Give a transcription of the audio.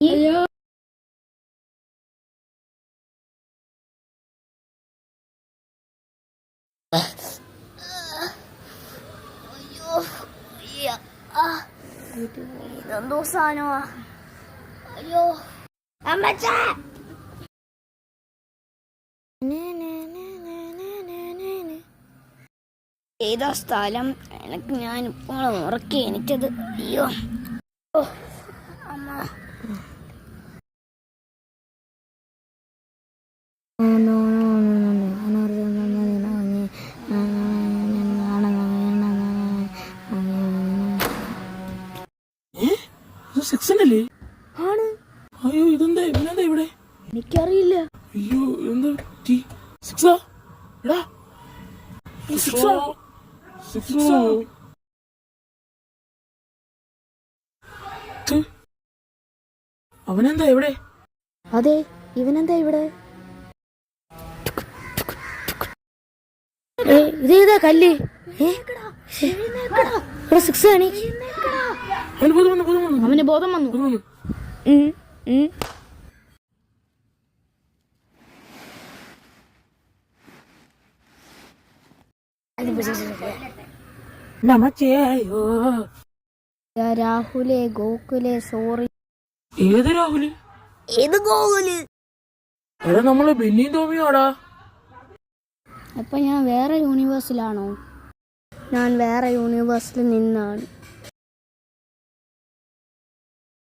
അയ്യോ ഇതെന്തോ സാധനമാ. അയ്യോ അമ്മച്ചാ. ഏതാ സ്ഥലം? എനിക്ക് ഞാൻ ഇപ്പോൾ ഉറക്കി എനിക്കത്. അയ്യോ അമ്മ. സെക്ഷനല്ലേ? ആണ്. അയ്യോ ഇതെന്താ ഇവനെന്താ ഇവിടെ? എനിക്കറിയില്ല. അയ്യോ എന്താ സിക്സാ? എടാ സിക്സാ സിക്സാ. അവനെന്താ ഇവിടെ? അതെ, ഇവനെന്താ ഇവിടെ? ഇതേതാ കല്ല്? സിക്സ് ആണ്. അവന് ബോധം വന്നു. രാഹുലേ, ഗോകുലേ, സോറി. ഏത് രാഹുല്? ഏത് ഗോകുല്? എടാ നമ്മള് ബെന്നിയും തോമിയോടാ. അപ്പൊ ഞാൻ വേറെ യൂണിവേഴ്സിലാണോ? ഞാൻ വേറെ യൂണിവേഴ്സിൽ നിന്നാണ്.